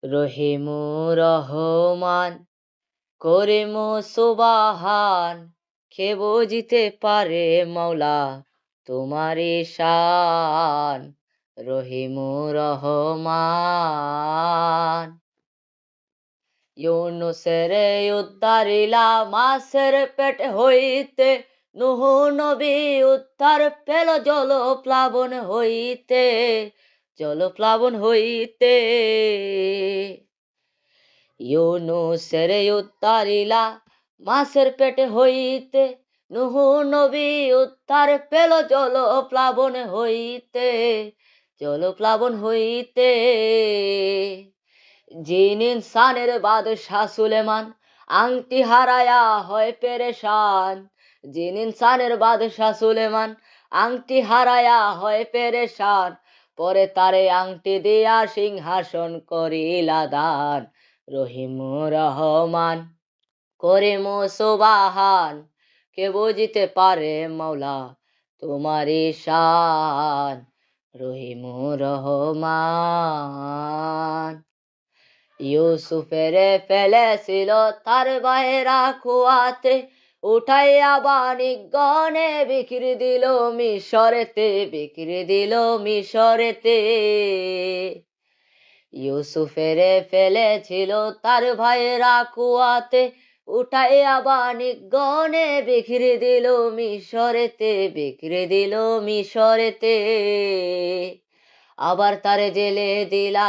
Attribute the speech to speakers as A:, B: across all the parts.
A: রহিমু রহমান করিমু সুবাহান, কে বুঝিতে পারে মৌলা তোমারি শান। রহিমু রহমান ইউনুসের উদ্ধারিলা মাছের পেট হইতে, নুহু নবী উদ্ধার পেল জল প্লাবন হইতে, জল প্লাবন হইতে। ইউনুসের উদ্ধারিলা মাছের পেট হইতে, নুহু নবী উদ্ধার পেল জল প্লাবন হইতে, জল প্লাবন হইতে। জিন ইনসানের বাদশাহ সুলেমান আংটি হারায়া হয় পেরেশান, জিন ইনসানের বাদশাহ সুলেমান আংটি হারায়া হয় পেরেশান, পরে তারে আংটি দিয়া সিংহাসন করিলা দান। রহিমু রহমান করিমু সুবাহান, কে বুঝিতে পারে মৌলা তোমারি শান। রহিমু রহমান ইউসুফেরে ফেলেছিল তার ভাইয়েরা খুয়াতে, উঠাইয়া বাণিজ্যনে বিক্রি দিল মিশরেতে, বিক্রি দিল মিশরেতে। ইউসুফেরে ফেলেছিল তার ভাইয়েরা কুয়াতে, উঠাইয়া বাণিজ্যনে বিক্রি দিল মিশরেতে, বিক্রি দিল মিশরেতে। আবার তারে জেলে দিলা,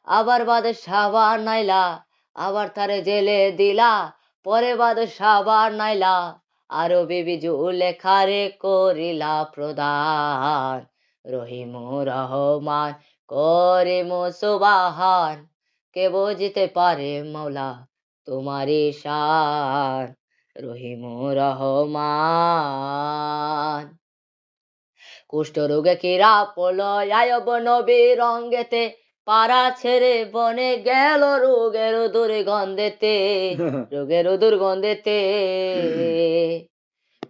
A: আবার বাদশাহ বানাইলা, আবার তারে জেলে দিলা, পরে বাদশাহ বানাইলা, আরো বিবি জুলেখারে করিলা প্রদান। রহিমু রহমান করিমু সুবাহান, কে বুঝিতে পারে মৌলা তোমারি শান। রহিমু রহমান কুষ্ঠরোগে কিরা পলয়ায়ব নবীর অঙ্গেতে, পাড়া ছেড়ে বনে গেল রোগের দুর্গন্ধেতে, রোগের দুর্গন্ধেতে।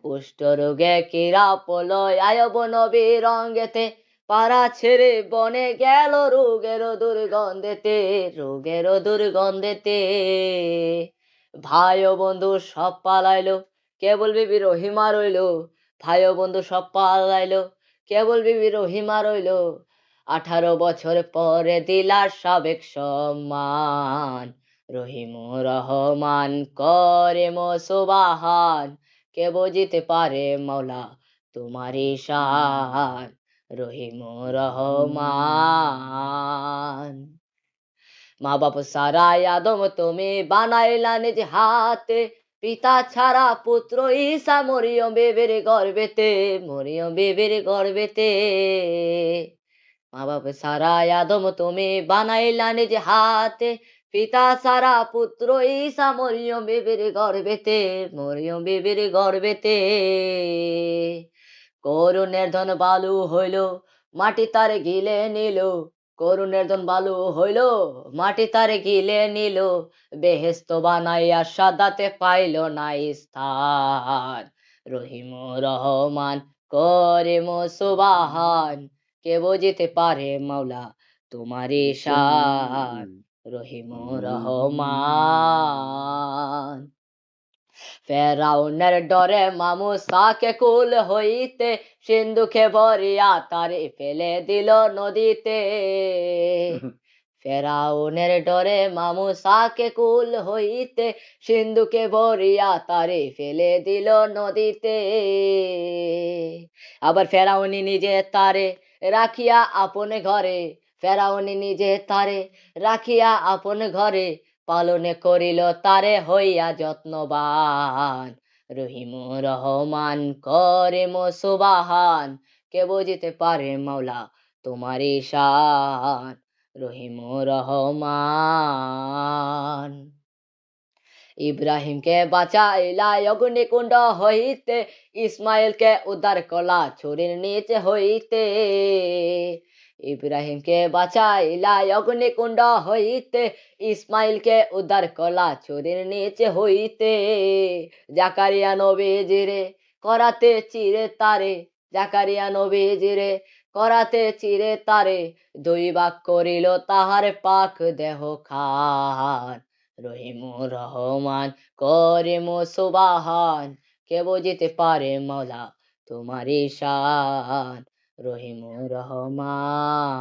A: কুষ্ঠরোগে কিরা পলয়ায়ব নবীর অঙ্গেতে, পাড়া ছেড়ে বনে গেল রোগের দুর্গন্ধেতে, রোগের দুর্গন্ধেতে। ভাই ও বন্ধু সব পালাইলো, কেবল বিবি রহিমা রইলো, ভাই ও বন্ধু সব পালাইলো, কেবল বিবি রহিমা রইলো। 18 বছর পরে দিলা সাবেক সম্মান। রহিমু রহমান করিমু সুবাহান, কে বুঝিতে পারে মৌলা তোমারি শান। রহিমু রহমান মা বাপ সারাই আদম তুমি বানাইলা নিজ হাতে, পিতা ছাড়া পুত্র ঈসা মরিয়ম বেবির গর্ভেতে, মরিয়ম বেবির গর্ভেতে। মা বাপ সারাই আদম তুমি বানাইলা নিজ হাতে, পিতা ছাড়া পুত্র ঈসা মরিয়ম বেবির গর্ভেতে, মরিয়ম বেবির গর্ভেতে। করুণের ধন বালু হইল, মাটি তারে গিলে নিল, করুণের ধন বালু হইল, মাটি তারে গিলে নিল, বেহেস্ত বানাইয়া সাদাতে পাইল না স্থান। রহিমু রহমান করিমু সুবাহান, কে বুঝিতে পারে মৌলা তোমারি শান। রহিমু রহমান ফেরাউনের ডরে মামুসাকে কুল হইতে, সিন্ধুকে ভরিয়া তারে ফেলে দিল নদীতে। ফেরাউনের ডরে মামুসাকে কুল হইতে, সিন্ধুকে ভরিয়া তারে ফেলে দিল নদীতে। আবার ফেরাউনি নিজে তারে রাখিয়া আপন ঘরে, ফেরাউনি নিজে তারে রাখিয়া আপন ঘরে, পালনে করিল তারে হইয়া যত্নবান। রহিমু রহমান করিমু সুবাহান, কে বুঝিতে পারে মৌলা তোমারি শান। রহিমু রহমান ইব্রাহিমকে বাঁচাইলা অগ্নিকুণ্ড হইতে, ইসমাইলকে উদ্ধার করলা ছুরির নিচে হইতে। ইব্রাহিমকে বাঁচাইলা অগ্নিকুণ্ড হইতে, ইসমাইলকে উদ্ধার করলা ছুরির নিচে হইতে। জাকারিয়া নবীজিরে করাতে চিরে তারে, জাকারিয়া নবীজিরে করাতে চিরে তারে 2 ভাগ করিল তাহার পাক দেহ খান। রহিমুর রহমান করিম সুবাহান, কে বুঝিতে পারে মৌলা তোমারি শান। রহিমুর রহমান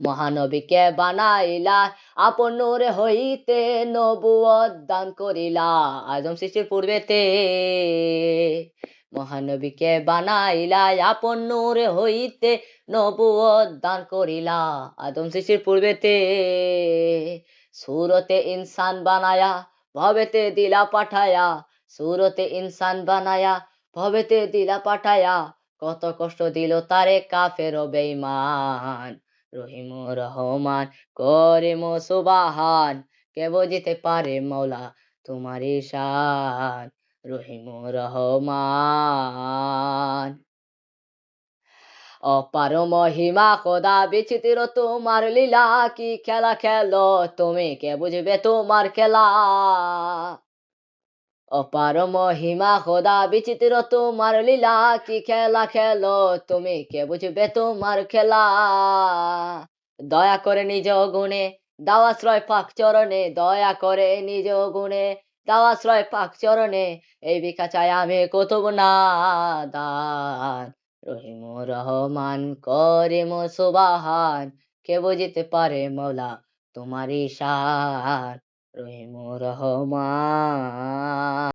A: মহানবীকে বানাইলা আপন নূর হইতে, নবুয়ত দান করিলা আদম সৃষ্টির পূর্বেতে। মহানবীকে বানাইলা আপন নূর হইতে, নবুয়ত দান করিলা আদম সৃষ্টির পূর্বেতে। সুরতে ইনসান বানায়া ভবেতে দিলা পাঠায়া, সুরতে ইনসান বানায়া ভবেতে দিলা পাঠায়া, কত কষ্ট দিল তারে কাফের ও বেঈমান। রহিমুর রহমান করিম সুবাহান, কে বুঝিতে পারে মৌলা তোমারি শান। রহিমুর রহমান অপার মহিমা খোদা বিচিত্র তোমার লীলা, কি খেলা খেলো তুমি, কে বুঝবে তোমার খেলা। অপার মহিমা খোদা বিচিত্র তোমার লীলা, কি খেলা খেলো তুমি, কে বুঝবে তোমার খেলা। দয়া করে নিজ গুণে দাও আশ্রয় পাক চরণে, দয়া করে নিজ গুণে দাও আশ্রয় পাক চরণে, এই ভিক্ষা চাই আমি কুতুব না দান। রহিমুর রহমান করিম সুবাহান, কে বুঝিতে পারে মৌলা তোমারি শান। রহিমুর রহমান।